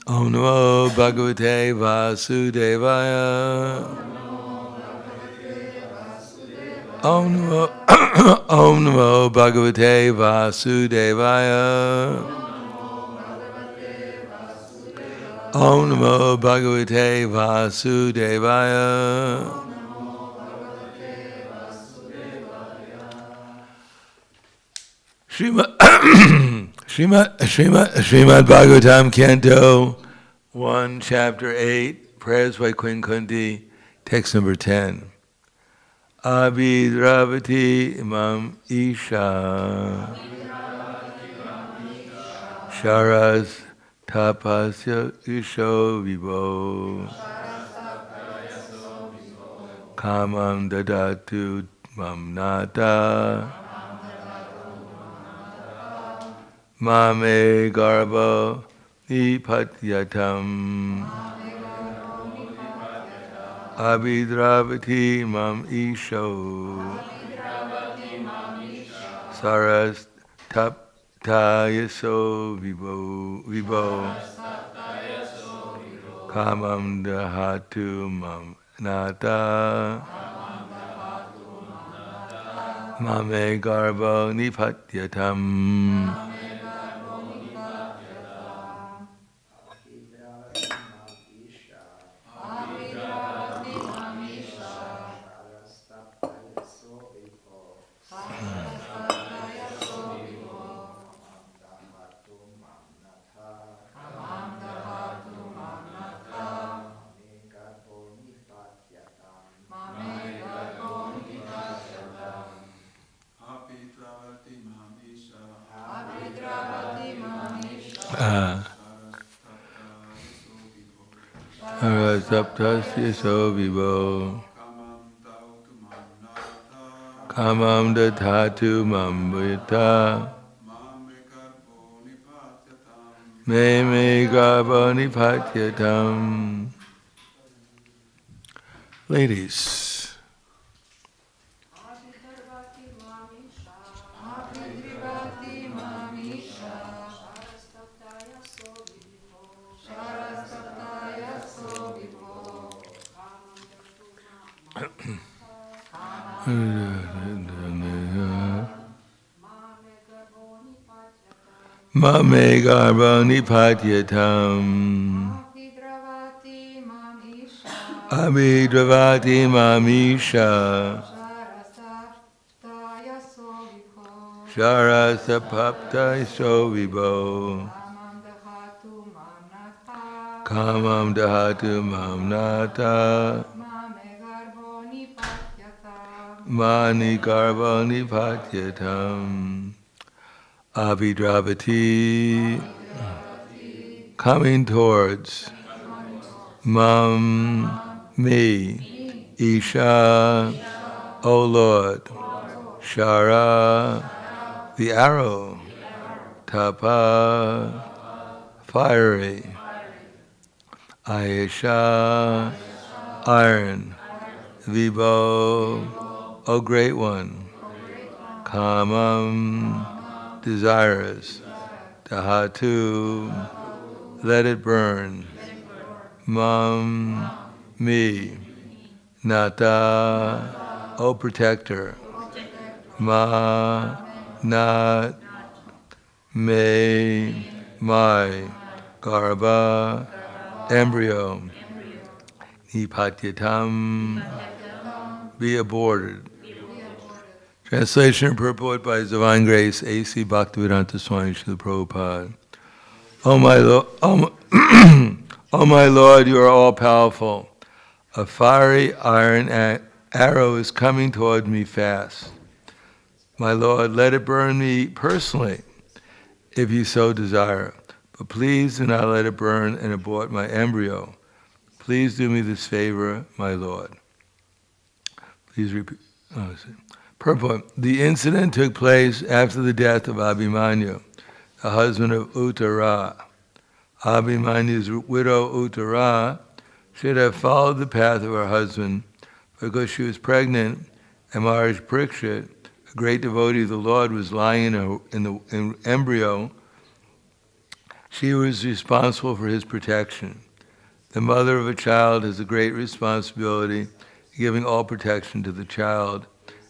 Om Namo Bhagavate Vasudevaya. Om Namo Om Namo Bhagavate Vasudevaya. Om Namo Bhagavate Vasudevaya. Srimad Bhagavatam, Canto 1, Chapter 8, Prayers by Queen Kunti, text number 10. Abhidravati Imam Isha Sharas Tapasya Isho Vivo Kamam Dadatu Mamnata Mame Garbo Nipatyatam Abhidravati Mam Isho Saras Taptayaso Vivo Kamam Dahatu Mamnata Mame Garbo Nipatyatam. Saptasya so vivo Kamam Dadhatu Mamvita Me Garbo Nipatyatam. Ladies. Mame Garbo Nipatyatam Abhidravati Mamisha Sharasapapta Sovibo Kamam Dahatu Mamnata Mani Garbo Nipatyatam. Abhidravati, coming towards me, Isha, O Lord, Shara, the arrow, Tapa, fiery, Ayesha, iron, Vibho, O great one, Kamam, desires, Dahatu, let it burn, Mam, me, Nata, O protector, Ma, not, me, my, Garba, embryo, Nipatyatam, be aborted. Translation and purport by His Divine Grace, A.C. Bhaktivedanta Swami Srila Prabhupada. Oh my Lord, you are all powerful. A fiery iron arrow is coming toward me fast. My Lord, let it burn me personally, if you so desire. But please do not let it burn and abort my embryo. Please do me this favor, my Lord. Please repeat. Purport. The incident took place after the death of Abhimanyu, the husband of Uttara. Abhimanyu's widow Uttara should have followed the path of her husband because she was pregnant, and Maharaj Parikshit, a great devotee of the Lord, was lying in embryo She was responsible for his protection. The mother of a child has a great responsibility, giving all protection to the child,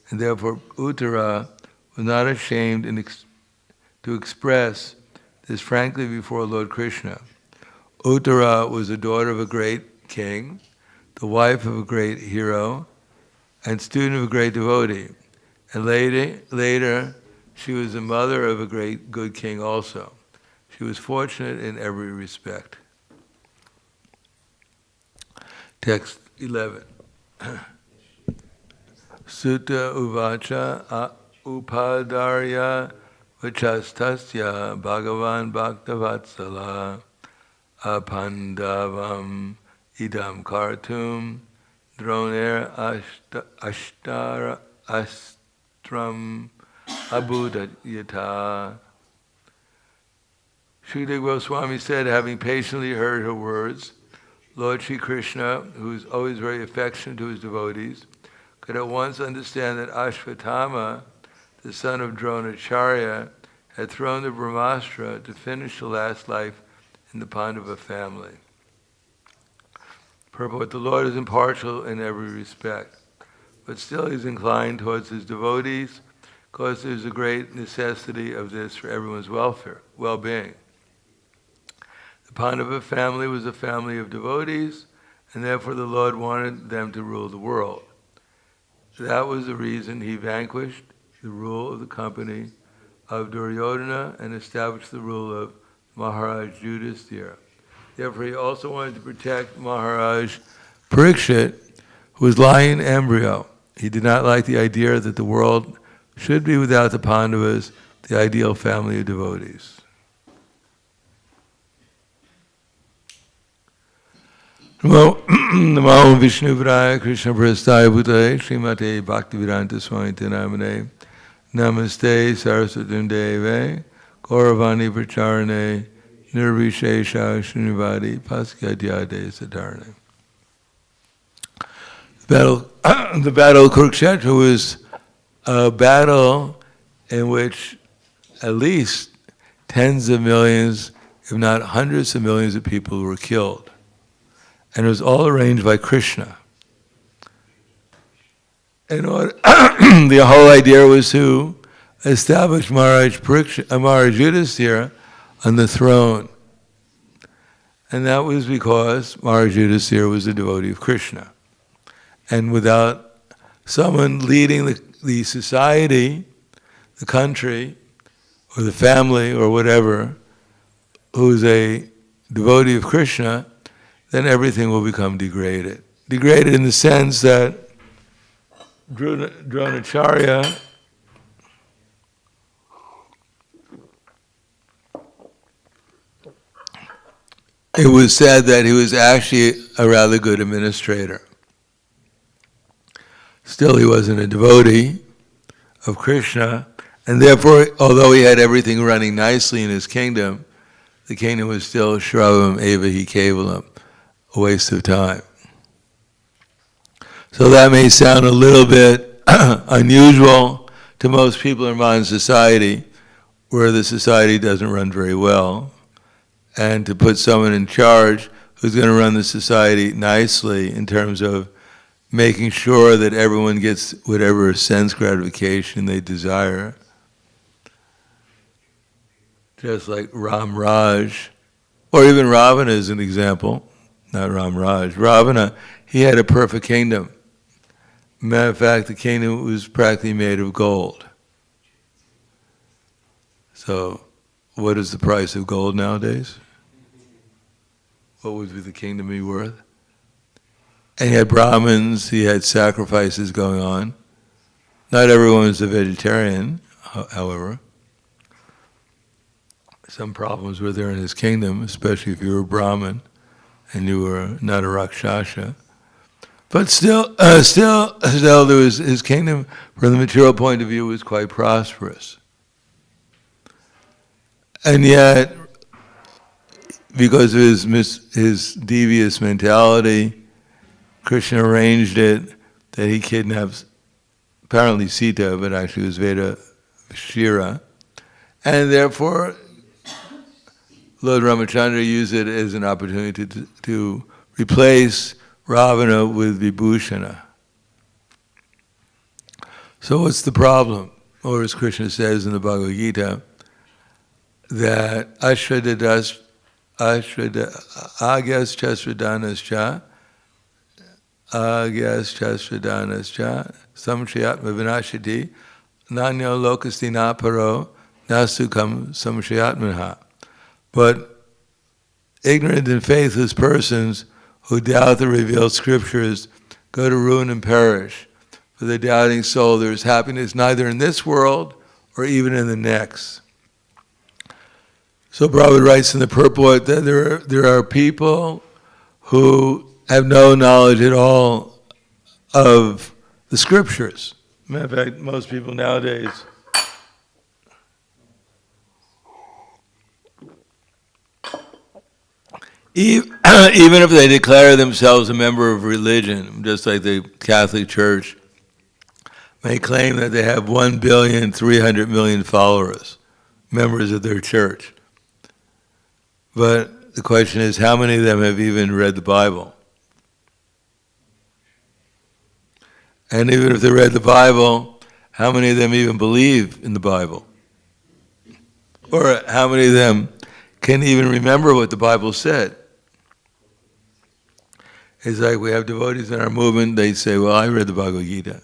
and therefore Uttara was not ashamed to express this frankly before Lord Krishna. Uttara was the daughter of a great king, the wife of a great hero, and student of a great devotee. And later, she was the mother of a great good king also. She was fortunate in every respect. Text 11. Sutta uvacha upadarya vachastasya bhagavan bhaktavatsala apandavam idam kartum droner astram abudayata. Srila Goswami said, having patiently heard her words, Lord Sri Krishna, who is always very affectionate to his devotees, could at once understand that Ashvatthama, the son of Dronacharya, had thrown the Brahmastra to finish the last life in the Pandava family. Purport: the Lord is impartial in every respect, but still he is inclined towards his devotees because there is a great necessity of this for everyone's well-being. The Pandava family was a family of devotees, and therefore the Lord wanted them to rule the world. That was the reason he vanquished the rule of the company of Duryodhana and established the rule of Maharaj Yudhisthira. Therefore he also wanted to protect Maharaj Parikshit, who was lying in embryo. He did not like the idea that the world should be without the Pandavas, the ideal family of devotees. Namo Vishnu Vraya Krishna Prasthaya Bhutale Srimate Bhaktivedanta Swami Namane Namaste Saraswati Deve Gauravani Pracharane Nirvishesha Srinivadi Paskadyade Sadarane. The battle of Kurukshetra was a battle in which at least tens of millions, if not hundreds of millions of people were killed. And it was all arranged by Krishna. The whole idea was to establish Maharaj Yudhisthira on the throne. And that was because Maharaj Yudhisthira was a devotee of Krishna. And without someone leading the society, the country, or the family, or whatever, who's a devotee of Krishna, then everything will become degraded. Degraded in the sense that Dronacharya it was said that he was actually a rather good administrator. Still, he wasn't a devotee of Krishna, and therefore, although he had everything running nicely in his kingdom, the kingdom was still Shravam Eva Hi Kevalam, a waste of time. So that may sound a little bit unusual to most people in modern society, where the society doesn't run very well, and to put someone in charge who's going to run the society nicely in terms of making sure that everyone gets whatever sense gratification they desire. Just like Ram Raj, or even Ravana is an example, not Ram Raj. Ravana, he had a perfect kingdom. Matter of fact, the kingdom was practically made of gold. So, what is the price of gold nowadays? What would the kingdom be worth? And he had Brahmins, he had sacrifices going on. Not everyone was a vegetarian, however. Some problems were there in his kingdom, especially if you were a Brahmin and you were not a Rakshasa. But still, there was, his kingdom, from the material point of view, was quite prosperous. And yet, because of his devious mentality, Krishna arranged it that he kidnaps, apparently Sita, but actually it was Veda Shira, and therefore Lord Ramachandra used it as an opportunity to replace Ravana with Vibhushana. So what's the problem? Or as Krishna says in the Bhagavad Gita, that agas chasradanascha samshayatma vinashiti nanyo lokasti naparo nasukam samshayatmaha. But ignorant and faithless persons who doubt the revealed scriptures go to ruin and perish. For the doubting soul, there is happiness neither in this world or even in the next. So Prabhupada writes in the purport that there are people who have no knowledge at all of the scriptures. Matter of fact, most people nowadays even if they declare themselves a member of religion, just like the Catholic Church, may claim that they have 1,300,000,000 followers, members of their church. But the question is, how many of them have even read the Bible? And even if they read the Bible, how many of them even believe in the Bible? Or how many of them can even remember what the Bible said? It's like we have devotees in our movement, they say, well, I read the Bhagavad Gita.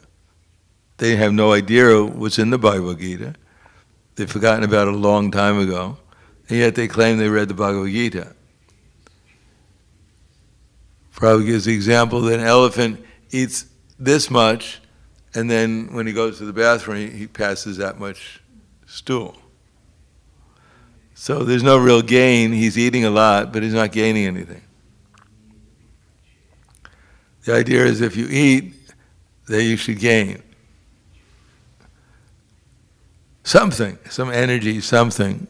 They have no idea what's in the Bhagavad Gita. They've forgotten about it a long time ago, and yet they claim they read the Bhagavad Gita. Prabhupada gives the example that an elephant eats this much, and then when he goes to the bathroom, he passes that much stool. So there's no real gain. He's eating a lot, but he's not gaining anything. The idea is if you eat, then you should gain something, some energy, something.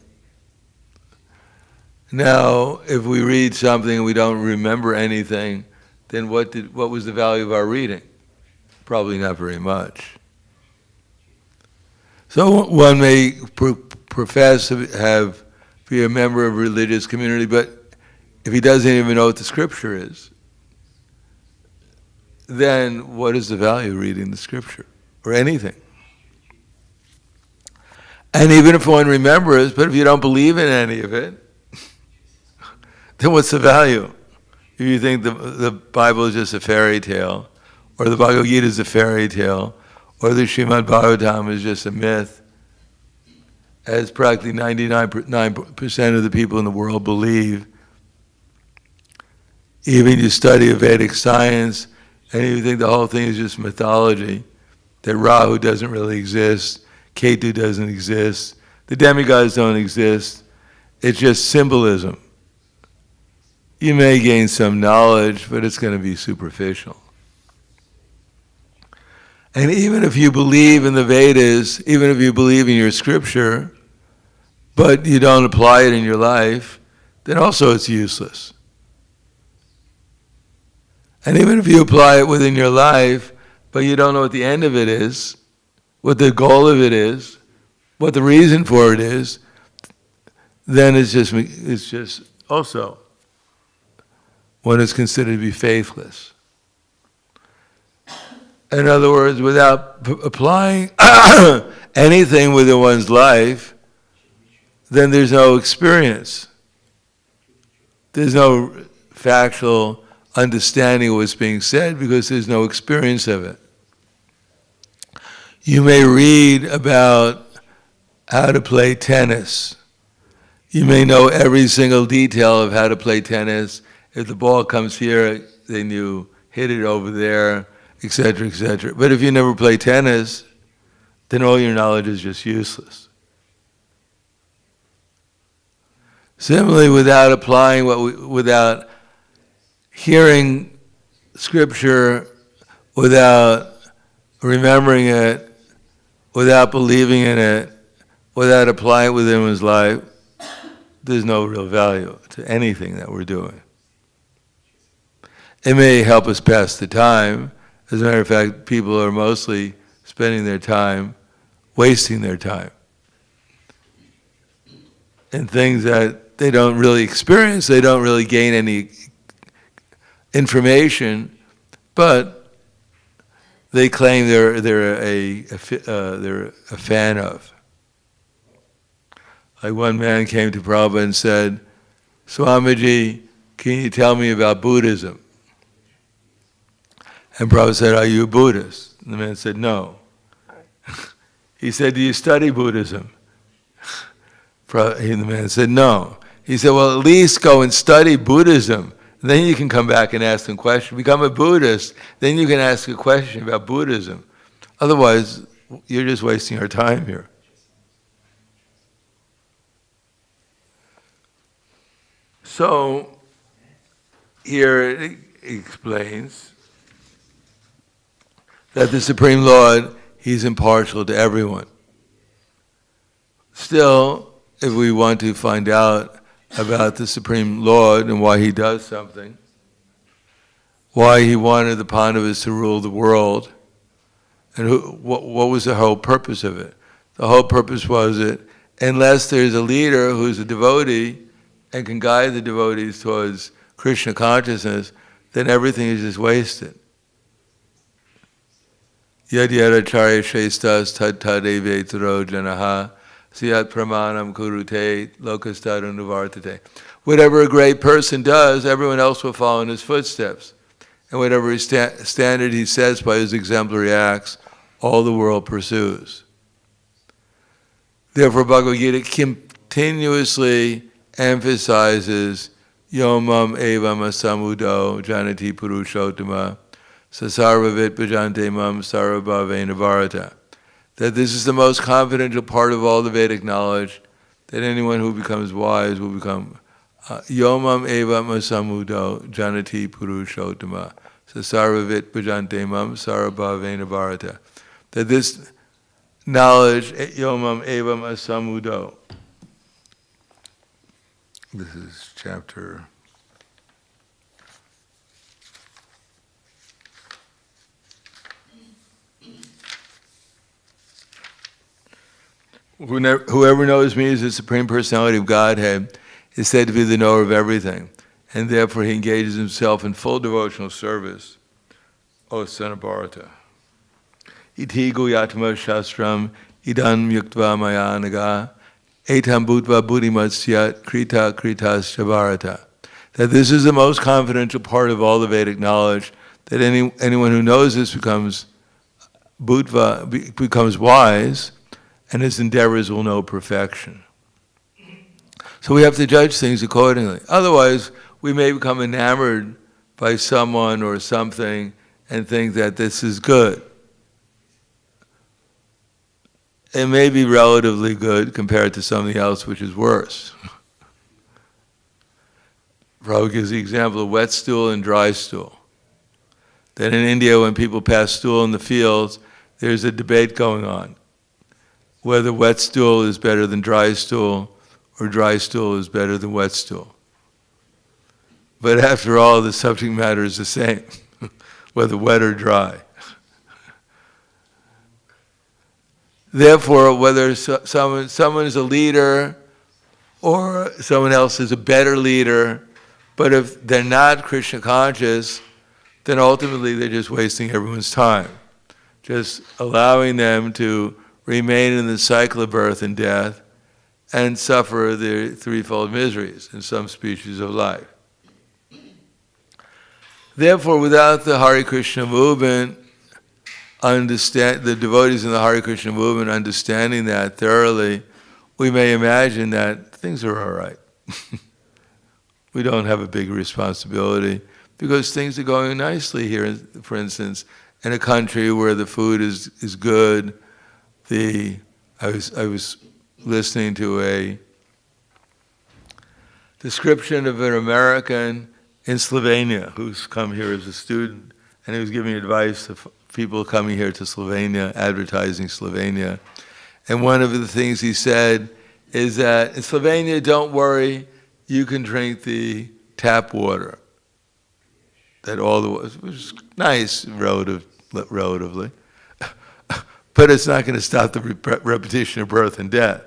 Now, if we read something and we don't remember anything, then what was the value of our reading? Probably not very much. So one may profess to be a member of a religious community, but if he doesn't even know what the scripture is, then what is the value of reading the scripture or anything? And even if one remembers, but if you don't believe in any of it, then what's the value? If you think the Bible is just a fairy tale, or the Bhagavad Gita is a fairy tale, or the Srimad Bhagavatam is just a myth, as practically 99% of the people in the world believe. Even you study a Vedic science, and you think the whole thing is just mythology, that Rahu doesn't really exist, Ketu doesn't exist, the demigods don't exist, it's just symbolism. You may gain some knowledge, but it's going to be superficial. And even if you believe in the Vedas, even if you believe in your scripture, but you don't apply it in your life, then also it's useless. And even if you apply it within your life, but you don't know what the end of it is, what the goal of it is, what the reason for it is, then it's just also one is considered to be faithless. In other words, without applying anything within one's life, then there's no experience. There's no factual understanding of what's being said because there's no experience of it. You may read about how to play tennis. You may know every single detail of how to play tennis. If the ball comes here, then you hit it over there, etc., etc. But if you never play tennis, then all your knowledge is just useless. Similarly, without applying without hearing scripture, without remembering it, without believing in it, without applying it within one's life, there's no real value to anything that we're doing. It may help us pass the time. As a matter of fact, people are mostly spending their time, wasting their time in things that they don't really experience, they don't really gain any information, but they claim they're a fan of. Like one man came to Prabhupada and said, Swamiji, can you tell me about Buddhism? And Prabhupada said, are you a Buddhist? And the man said, no. He said, do you study Buddhism? And the man said, no. He said, well, at least go and study Buddhism. Then you can come back and ask them questions. Become a Buddhist, then you can ask a question about Buddhism. Otherwise, you're just wasting our time here. So, here it explains that the Supreme Lord, He's impartial to everyone. Still, if we want to find out about the Supreme Lord and why He does something, why He wanted the Pandavas to rule the world, and what was the whole purpose of it? The whole purpose was that unless there's a leader who's a devotee and can guide the devotees towards Krishna consciousness, then everything is just wasted. Yad yadacharya shestas tad tadevetaro janaha siyat pramanam kurute lokastadanuvartate. Whatever a great person does, everyone else will follow in his footsteps. And whatever his standard he sets by his exemplary acts, all the world pursues. Therefore, Bhagavad Gita continuously emphasizes Yomam evam asamudo janati purushottama sasarvavit bhajante mam sarvabhavena bharata. That this is the most confidential part of all the Vedic knowledge, that anyone who becomes wise will become Yomam evam asamudo janati purushottama sasarvavit bhajante mam sarvabhavena bharata. That this knowledge, Yomam evam asamudo. This is chapter. Whoever knows me as the Supreme Personality of Godhead is said to be the knower of everything, and therefore he engages himself in full devotional service. O son of Bharata. Iti guyatma shastram idam yuktva maya naga etam bhutva buddhimatsyat krita kritascha Bharata. That this is the most confidential part of all the Vedic knowledge, that anyone who knows this becomes bhutva, becomes wise, and his endeavors will know perfection. So we have to judge things accordingly. Otherwise, we may become enamored by someone or something and think that this is good. It may be relatively good compared to something else which is worse. Prabhupada gives the example of wet stool and dry stool. That in India, when people pass stool in the fields, there's a debate going on whether wet stool is better than dry stool or dry stool is better than wet stool. But after all, the subject matter is the same, whether wet or dry. Therefore, whether someone is a leader or someone else is a better leader, but if they're not Krishna conscious, then ultimately they're just wasting everyone's time, just allowing them to remain in the cycle of birth and death and suffer the threefold miseries in some species of life. Therefore, without the Hare Krišna movement, the devotees in the Hare Krišna movement understanding that thoroughly, we may imagine that things are all right. We don't have a big responsibility because things are going nicely here, for instance, in a country where the food is good. I was listening to a description of an American in Slovenia who's come here as a student, and he was giving advice to people coming here to Slovenia, advertising Slovenia. And one of the things he said is that in Slovenia, don't worry, you can drink the tap water. That which is nice, relatively. But it's not going to stop the repetition of birth and death.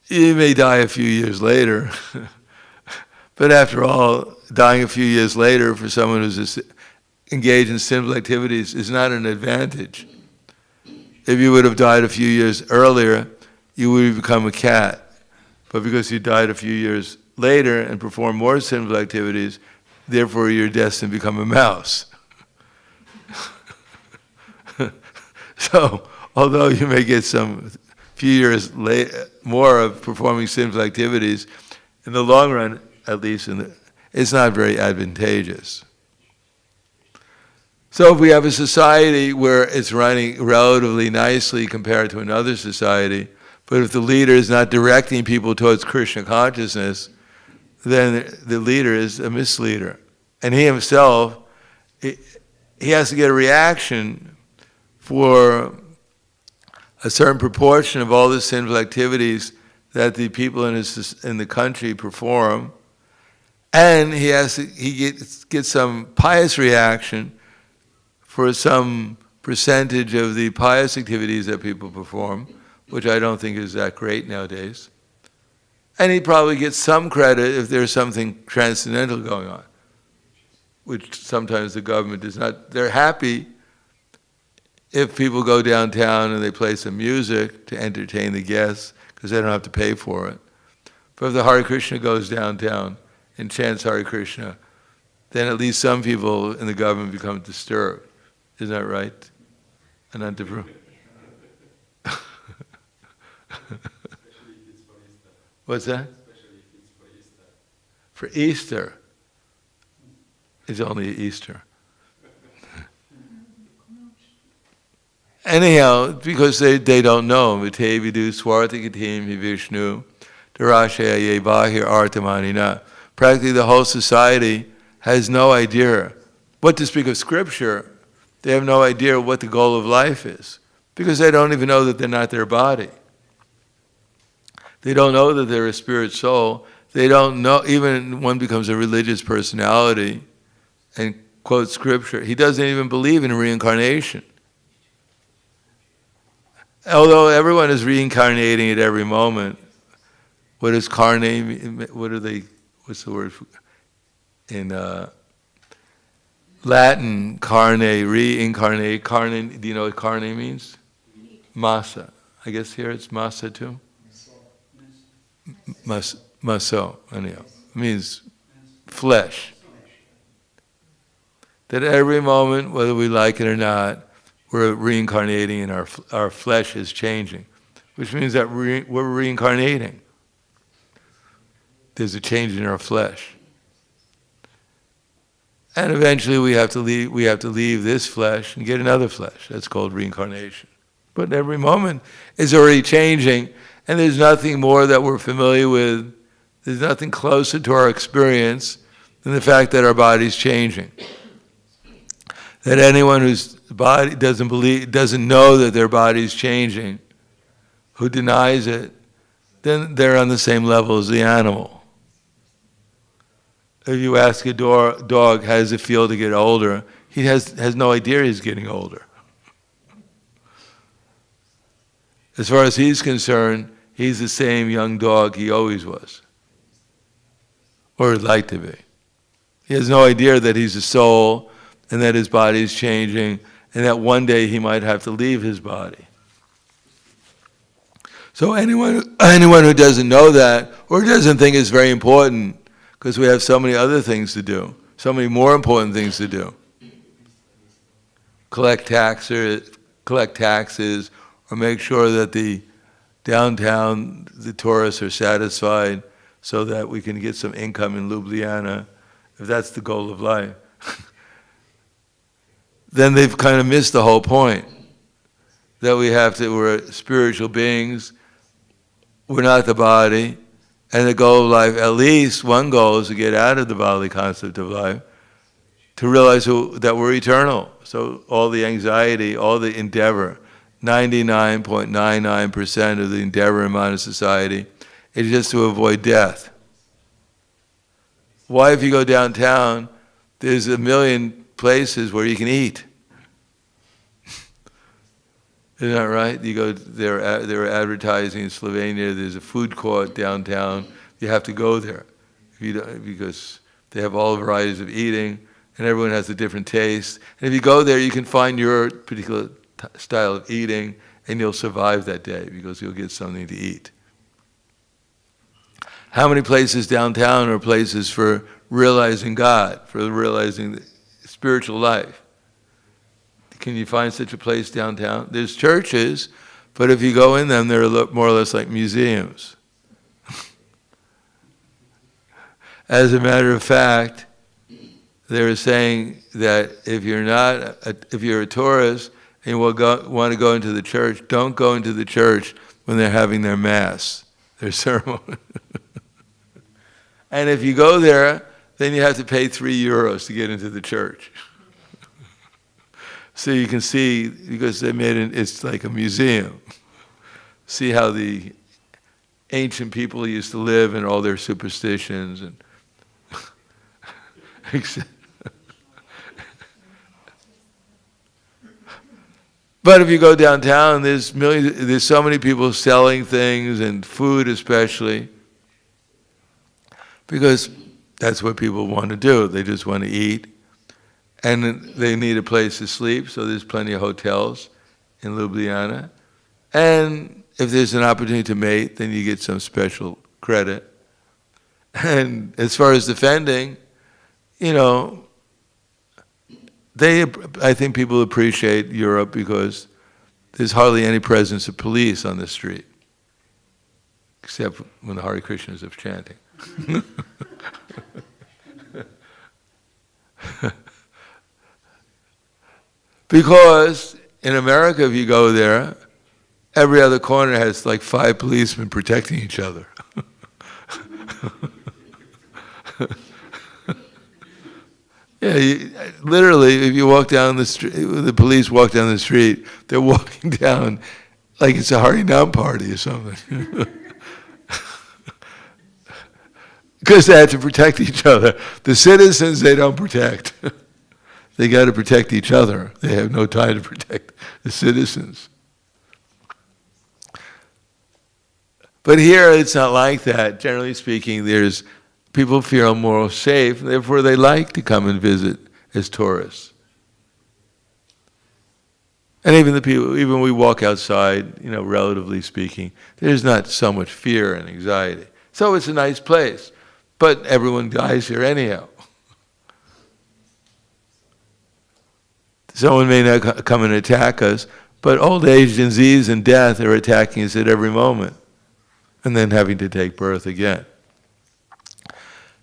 You may die a few years later, but after all, dying a few years later for someone who's engaged in sinful activities is not an advantage. If you would have died a few years earlier, you would have become a cat. But because you died a few years later and performed more sinful activities, therefore you're destined to become a mouse. So, although you may get some few years more of performing sinful activities, in the long run, at least, it's not very advantageous. So if we have a society where it's running relatively nicely compared to another society, but if the leader is not directing people towards Krishna consciousness, then the leader is a misleader. And he himself, he has to get a reaction for a certain proportion of all the sinful activities that the people in the country perform, and he gets some pious reaction for some percentage of the pious activities that people perform, which I don't think is that great nowadays. And he probably gets some credit if there's something transcendental going on, which sometimes the government does not. They're happy if people go downtown and they play some music to entertain the guests, because they don't have to pay for it. But if the Hare Krishna goes downtown and chants Hare Krishna, then at least some people in the government become disturbed. Isn't that right? Anantapur? What's that? Especially if it's for Easter. For Easter. It's only Easter. Anyhow, because they don't know. Vite vidu swartikatim hi Vishnu darashaya bahir artamanina. Practically the whole society has no idea what to speak of scripture. They have no idea what the goal of life is, because they don't even know that they're not their body. They don't know that they're a spirit soul. They don't know, even one becomes a religious personality and quotes scripture. He doesn't even believe in reincarnation. Although everyone is reincarnating at every moment. What is carne? What's the word in Latin? Carne, reincarnate. Carne, do you know what carne means? Massa. I guess here it's massa too. Maso, anyhow. It means flesh. That every moment, whether we like it or not, we're reincarnating and our flesh is changing, which means that we're reincarnating. There's a change in our flesh. And eventually we have to leave this flesh and get another flesh. That's called reincarnation. But every moment is already changing, and there's nothing more that we're familiar with. There's nothing closer to our experience than the fact that our body's changing. That anyone whose body doesn't know that their body's changing, who denies it, then they're on the same level as the animal. If you ask a dog, how does it feel to get older? He has no idea he's getting older. As far as he's concerned, he's the same young dog he always was, or would like to be. He has no idea that he's a soul and that his body is changing and that one day he might have to leave his body. So anyone who doesn't know that or doesn't think it's very important, because we have so many other things to do, so many more important things to do. Collect taxes, or make sure that the downtown, the tourists are satisfied so that we can get some income in Ljubljana, if that's the goal of life. Then they've kind of missed the whole point. That we're spiritual beings, we're not the body, and the goal of life, at least one goal, is to get out of the bodily concept of life, to realize that we're eternal. So all the anxiety, all the endeavor, 99.99% of the endeavor in modern society is just to avoid death. Why, if you go downtown, there's a million places where you can eat. Isn't that right? You go, they're advertising in Slovenia, there's a food court downtown. You have to go there if you don't, because they have all varieties of eating, and everyone has a different taste. And if you go there, you can find your particular style of eating, and you'll survive that day because you'll get something to eat. How many places downtown are places for realizing God, for realizing the spiritual life? Can you find such a place downtown? There's churches, but if you go in them, they're more or less like museums. As a matter of fact, they're saying that if you're a tourist and you want to go into the church, don't go into the church when they're having their mass, their ceremony. And if you go there, then you have to pay €3 to get into the church. So you can see, because they made it's like a museum. See how the ancient people used to live and all their superstitions and But if you go downtown, there's so many people selling things and food especially, because that's what people want to do. They just want to eat. And they need a place to sleep, so there's plenty of hotels in Ljubljana. And if there's an opportunity to mate, then you get some special credit. And as far as defending, I think people appreciate Europe because there's hardly any presence of police on the street, except when the Hare Krishnas are chanting. Because in America, if you go there, every other corner has like 5 policemen protecting each other. Yeah, literally, if you walk down the street, the police walk down the street, they're walking down like it's a Harinam party or something. Because they have to protect each other. The citizens, they don't protect. They got to protect each other. They have no time to protect the citizens. But here, it's not like that. Generally speaking, people feel more safe, therefore they like to come and visit as tourists. And even we walk outside, relatively speaking, there's not so much fear and anxiety. So it's a nice place, but everyone dies here anyhow. Someone may not come and attack us, but old age, disease, and death are attacking us at every moment, and then having to take birth again.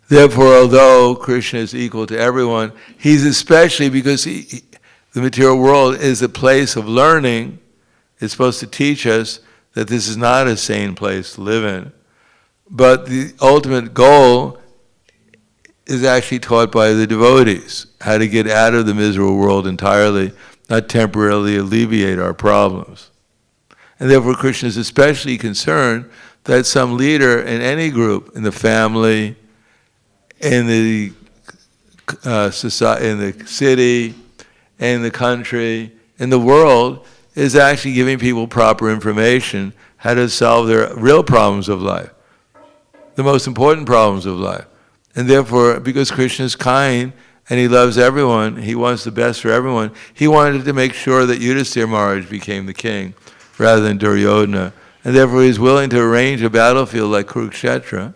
Therefore, although Krishna is equal to everyone, he's especially, because the material world is a place of learning. It's supposed to teach us that this is not a sane place to live in. But the ultimate goal is actually taught by the devotees, how to get out of the miserable world entirely, not temporarily alleviate our problems. And therefore Krishna is especially concerned that some leader in any group, in the family, in the society, in the city, in the country, in the world, is actually giving people proper information how to solve their real problems of life, the most important problems of life. And therefore, because Krishna is kind and he loves everyone, he wants the best for everyone, he wanted to make sure that Yudhisthira Maharaj became the king rather than Duryodhana. And therefore he's willing to arrange a battlefield like Kurukshetra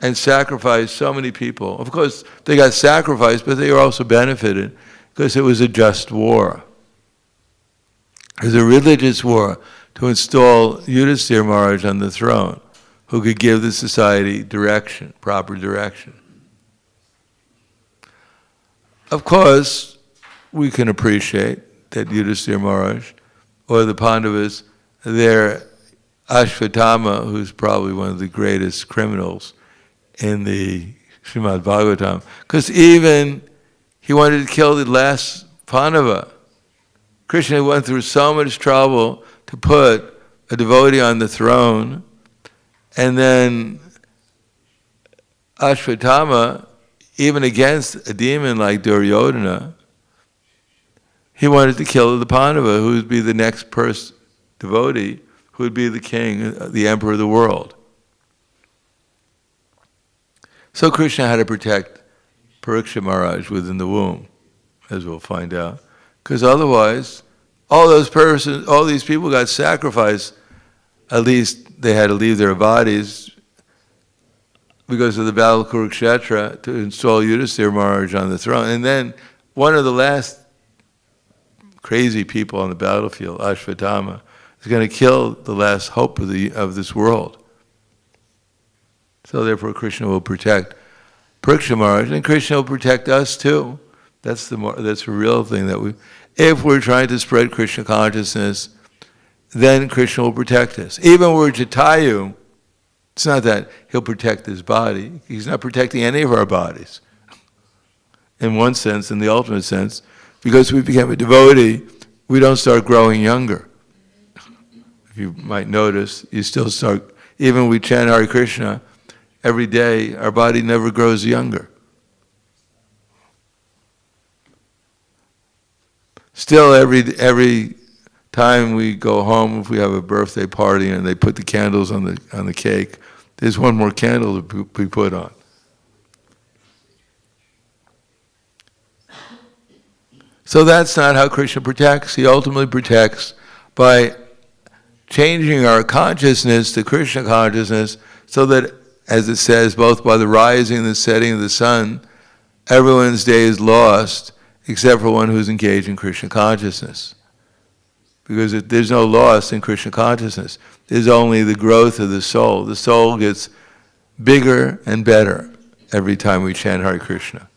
and sacrifice so many people. Of course, they got sacrificed, but they were also benefited because it was a just war. It was a religious war to install Yudhisthira Maharaj on the throne, who could give the society direction, proper direction. Of course, we can appreciate that Yudhisthira Maharaj, or the Pandavas, their Ashvatthama, who's probably one of the greatest criminals in the Srimad Bhagavatam, because even he wanted to kill the last Pandava. Krishna went through so much trouble to put a devotee on the throne, and then Ashvatthama, even against a demon like Duryodhana, He wanted to kill the Pandava, who would be the next devotee, who would be the king, the emperor of the world. So Krishna had to protect Parikshit Maharaj within the womb, as we'll find out. Because otherwise, all these people got sacrificed. At least they had to leave their bodies because of the battle of Kurukshetra to install Yudhisthira Maharaj on the throne. And then one of the last crazy people on the battlefield, Ashvatthama, is going to kill the last hope of this world. So therefore Krishna will protect Parikshit Maharaj, and Krishna will protect us too. That's the real thing if we're trying to spread Krishna consciousness, then Krishna will protect us. Even were Jatayu, it's not that he'll protect his body. He's not protecting any of our bodies. In one sense, in the ultimate sense, because we become a devotee, we don't start growing younger. If you might notice, you still start, even when we chant Hare Krishna, every day our body never grows younger. Still, every time we go home, if we have a birthday party and they put the candles on the cake, there's one more candle to be put on. So that's not how Krishna protects. He ultimately protects by changing our consciousness to Krishna consciousness, so that, as it says, both by the rising and the setting of the sun, everyone's day is lost except for one who's engaged in Krishna consciousness. Because there's no loss in Krishna consciousness. There's only the growth of the soul. The soul gets bigger and better every time we chant Hare Krishna.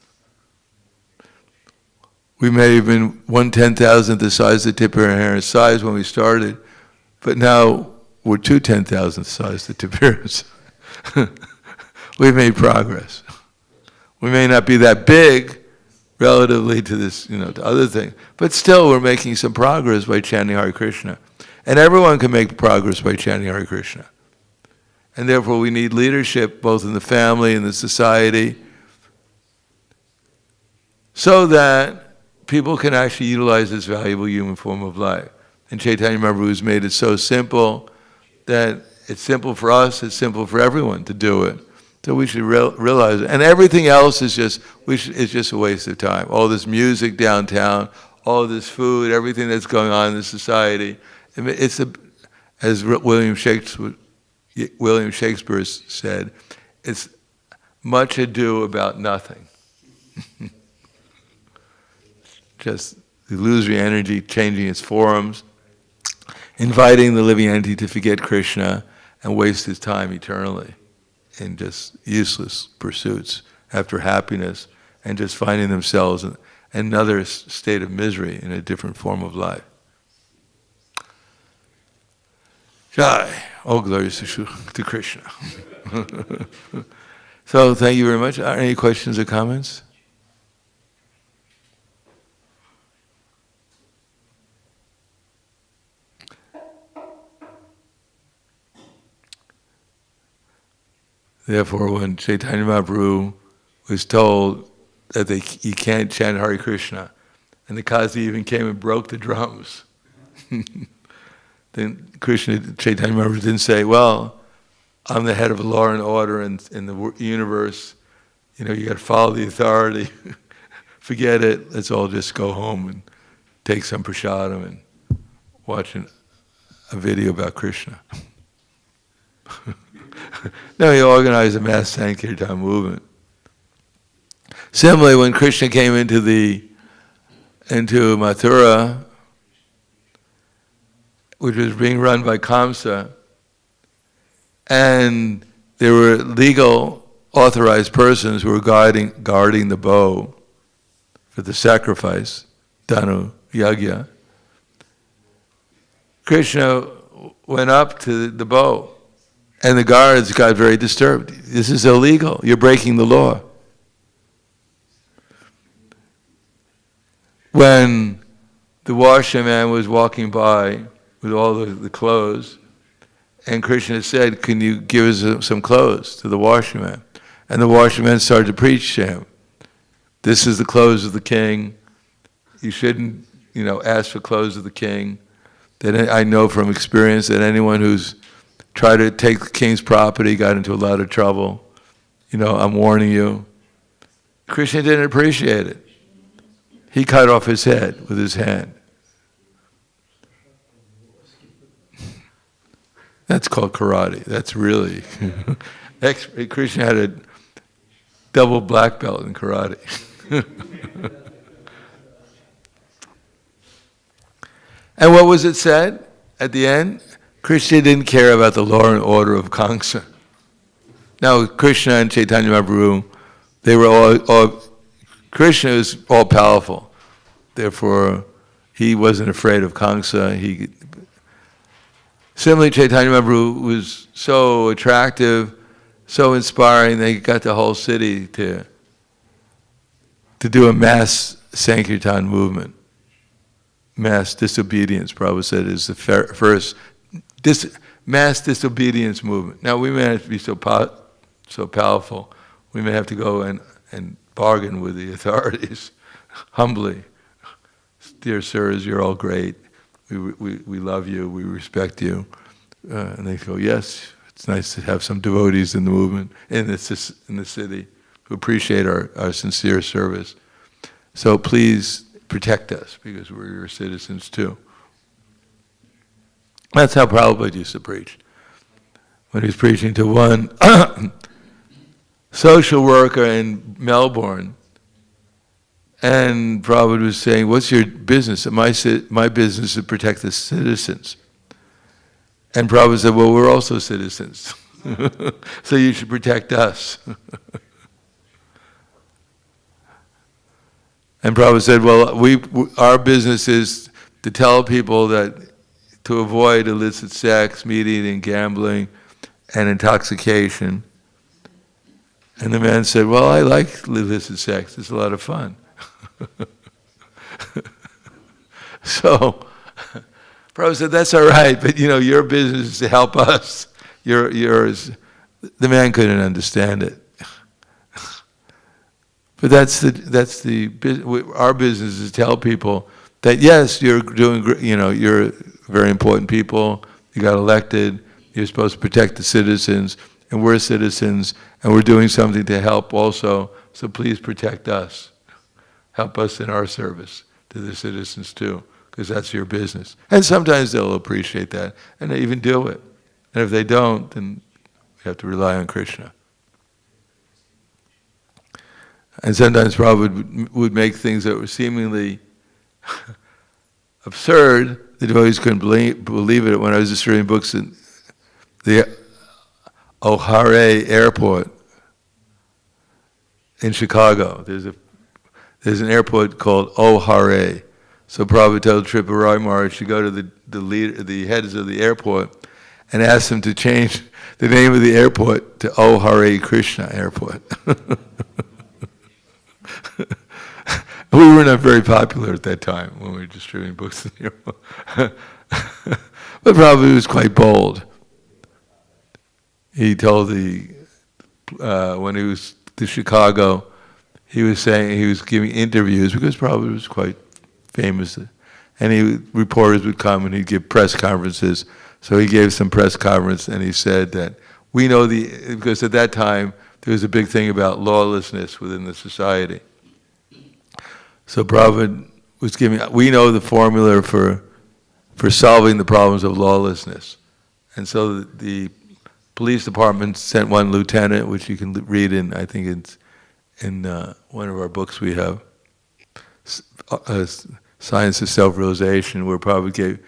We may have been 1/10,000th the size of the tip of our hair's size when we started, but now we're 2/10,000th the size of the tip of our hair's size. We've made progress. We may not be that big relatively to this, to other things, but still we're making some progress by chanting Hare Krishna. And everyone can make progress by chanting Hare Krishna. And therefore we need leadership both in the family and the society, so that people can actually utilize this valuable human form of life. And Chaitanya Mahaprabhu has made it so simple that it's simple for us, it's simple for everyone to do it. So we should realize it. And everything else is just a waste of time. All this music downtown, all this food, everything that's going on in the society. As William Shakespeare said, it's much ado about nothing. Just illusory energy changing its forms, inviting the living entity to forget Krishna and waste his time eternally in just useless pursuits after happiness, and just finding themselves in another state of misery in a different form of life. Jai, all glories to Krishna. So thank you very much. Are there any questions or comments? Therefore, when Chaitanya Mahaprabhu was told that he can't chant Hare Krishna, and the Kazi even came and broke the drums, then Chaitanya Mahaprabhu didn't say, well, I'm the head of law and order in the universe, you got to follow the authority. Forget it, let's all just go home and take some prasadam and watch a video about Krishna. No, he organized a mass Sankirtan movement. Similarly, when Krishna came into Mathura, which was being run by Kamsa, and there were legal, authorized persons who were guarding the bow for the sacrifice, Danu Yagya, Krishna went up to the bow, and the guards got very disturbed. This is illegal. You're breaking the law. When the washerman was walking by with all the clothes, and Krishna said, can you give us some clothes to the washerman? And the washerman started to preach to him. This is the clothes of the king. You shouldn't, ask for clothes of the king. That I know from experience that anyone who's tried to take the king's property got into a lot of trouble. I'm warning you. Krishna didn't appreciate it. He cut off his head with his hand. That's called karate. That's really... Krishna had a double black belt in karate. And what was it said at the end? Krishna didn't care about the law and order of Kamsa. Now, Krishna and Chaitanya Mahaprabhu, they were all Krishna is all powerful. Therefore, he wasn't afraid of Kamsa. Similarly, Chaitanya Mahaprabhu was so attractive, so inspiring, they got the whole city to do a mass Sankirtan movement. Mass disobedience, Prabhupada said, is the first mass disobedience movement. Now, we may have to be so powerful, we may have to go and bargain with the authorities humbly. Dear sirs, you're all great. We love you, we respect you. And they go, yes, it's nice to have some devotees in the movement, in the city, who appreciate our sincere service. So please protect us, because we're your citizens too. That's how Prabhupada used to preach. When he was preaching to one social worker in Melbourne, and Prabhupada was saying, what's your business? My business is to protect the citizens. And Prabhupada said, well, we're also citizens. So you should protect us. And Prabhupada said, well, our business is to tell people that to avoid illicit sex, meat eating, gambling, and intoxication. And the man said, well, I like illicit sex. It's a lot of fun. So Prabhupada said, that's all right, but your business is to help us. Yours. The man couldn't understand it. But our business is to tell people that yes, you're doing, you're very important people. You got elected. You're supposed to protect the citizens, and we're citizens, and we're doing something to help also. So please protect us. Help us in our service to the citizens too, because that's your business. And sometimes they'll appreciate that, and they even do it. And if they don't, then we have to rely on Krishna. And sometimes Prabhupada would make things that were seemingly absurd. The devotees couldn't believe it. When I was just reading books in the O'Hare Airport in Chicago, there's an airport called O'Hare. So Prabhupada told Tripurari Maharaj to go to the heads of the airport and ask them to change the name of the airport to Hare Krišna Airport. We were not very popular at that time when we were distributing books in Europe. But Prabhupada was quite bold. He told when he was to Chicago, he was giving interviews, because Prabhupada was quite famous, and reporters would come and he'd give press conferences. So he gave some press conference and he said that we know because at that time there was a big thing about lawlessness within the society. So Prabhupada was we know the formula for solving the problems of lawlessness. And so the police department sent one lieutenant, which you can read in, I think it's in one of our books we have, Science of Self-Realization, where Prabhupada gave,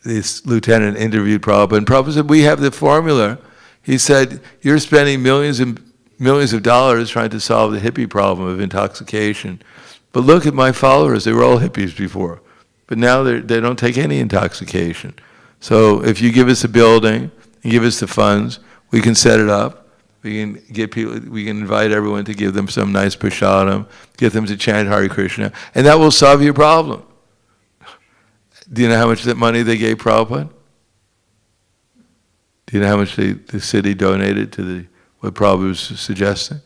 this lieutenant interviewed Prabhupada, and Prabhupada said, we have the formula. He said, you're spending millions and millions of dollars trying to solve the hippie problem of intoxication. But look at my followers, they were all hippies before. But now they don't take any intoxication. So if you give us a building and give us the funds, we can set it up. We can get people. We can invite everyone to give them some nice prasadam, get them to chant Hare Krišna, and that will solve your problem. Do you know how much that money they gave Prabhupada? Do you know how much the city donated to what Prabhupada was suggesting?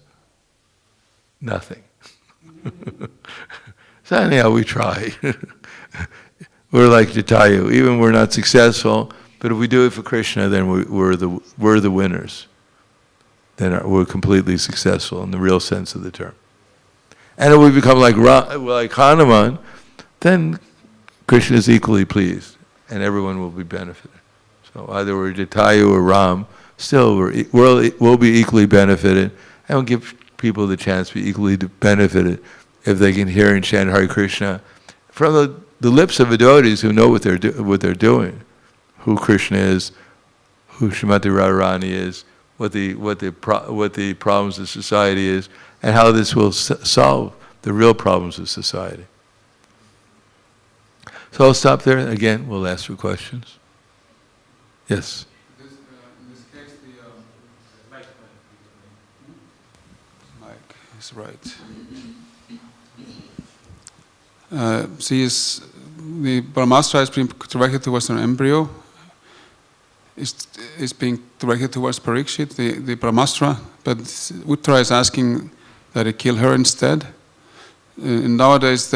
Nothing. So anyhow, we try. We're like Jatayu. Even we're not successful, but if we do it for Krishna, then we're the winners. Then we're completely successful in the real sense of the term. And if we become like Hanuman, then Krishna is equally pleased, and everyone will be benefited. So either we're Jatayu or Ram, still we'll be equally benefited, and we'll give people the chance to be equally benefited if they can hear and chant Hare Krishna from the lips of the devotees who know what they're doing, who Krishna is, who Srimati Radharani is, what the problems of society is, and how this will solve the real problems of society. So I'll stop there. Again, we'll ask for questions. Yes. In this case, the mic is right. The Brahmastra is being directed towards an embryo. Is being directed towards Parikshit, the Brahmastra, but Uttara is asking that he kill her instead. And nowadays,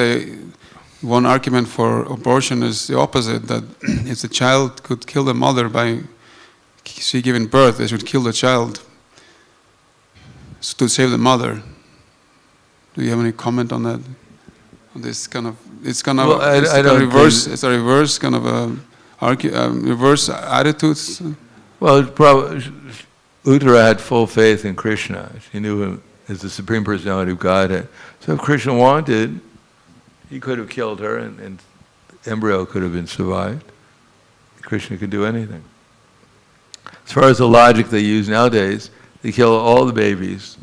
one argument for abortion is the opposite, that if the child could kill the mother by she giving birth, they should kill the child to save the mother. Do you have any comment on that? On this kind of, it's kind of, well, it's a reverse kind of reverse attitudes. Well, Uttara had full faith in Krishna. She knew him as the Supreme Personality of Godhead. So if Krishna wanted, he could have killed her and the embryo could have been survived. Krishna could do anything. As far as the logic they use nowadays, they kill all the babies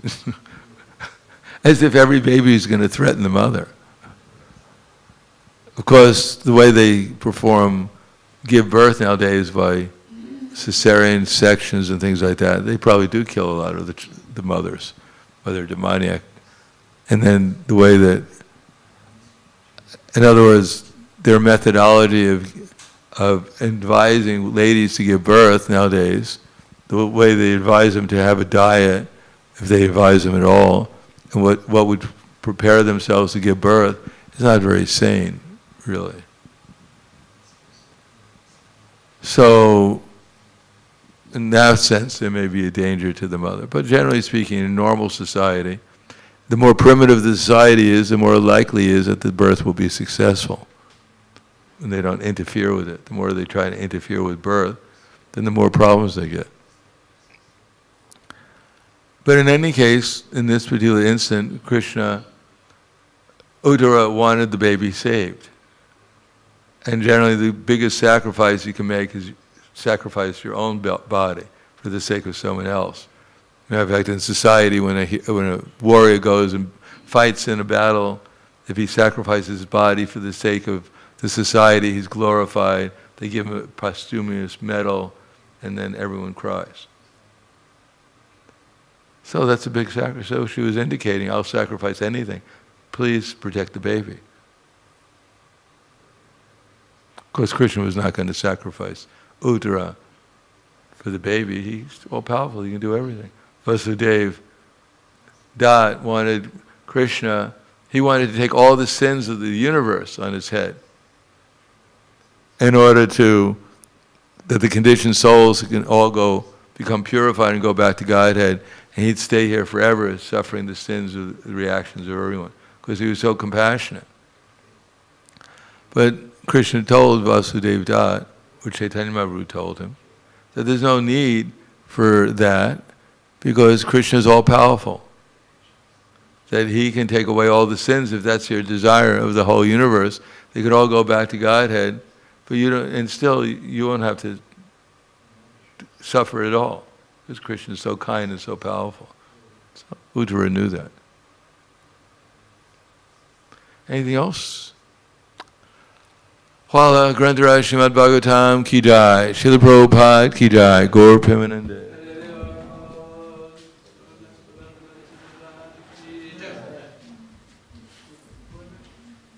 as if every baby is going to threaten the mother. Of course, the way they give birth nowadays by cesarean sections and things like that, they probably do kill a lot of the mothers, whether they're demoniac. And then the way that, in other words, their methodology of advising ladies to give birth nowadays, the way they advise them to have a diet, if they advise them at all, and what would prepare themselves to give birth, is not very sane, really. So, in that sense, there may be a danger to the mother. But generally speaking, in normal society, the more primitive the society is, the more likely is that the birth will be successful. And they don't interfere with it. The more they try to interfere with birth, then the more problems they get. But in any case, in this particular instant, Uttara wanted the baby saved. And generally the biggest sacrifice you can make is sacrifice your own body for the sake of someone else. In fact, in society, when a warrior goes and fights in a battle, if he sacrifices his body for the sake of the society, he's glorified. They give him a posthumous medal, and then everyone cries. So that's a big sacrifice. So she was indicating, I'll sacrifice anything. Please protect the baby. Of course, Krishna was not going to sacrifice Uttara for the baby. He's all-powerful. He can do everything. Vasudeva Dat wanted Krishna, he wanted to take all the sins of the universe on his head in order that the conditioned souls can all become purified and go back to Godhead, and he'd stay here forever suffering the sins of the reactions of everyone, because he was so compassionate. But Krishna told Vasudeva Dat, or Chaitanya Mahaprabhu told him, that there's no need for that because Krishna is all-powerful. That he can take away all the sins if that's your desire of the whole universe. They could all go back to Godhead, but you won't have to suffer at all because Krishna is so kind and so powerful. So Uttara knew that. Anything else? Wala Grantaraj Srimad Bhagavatam Ki Jai, Srila Prabhupada Ki Jai, Gaur Premanande.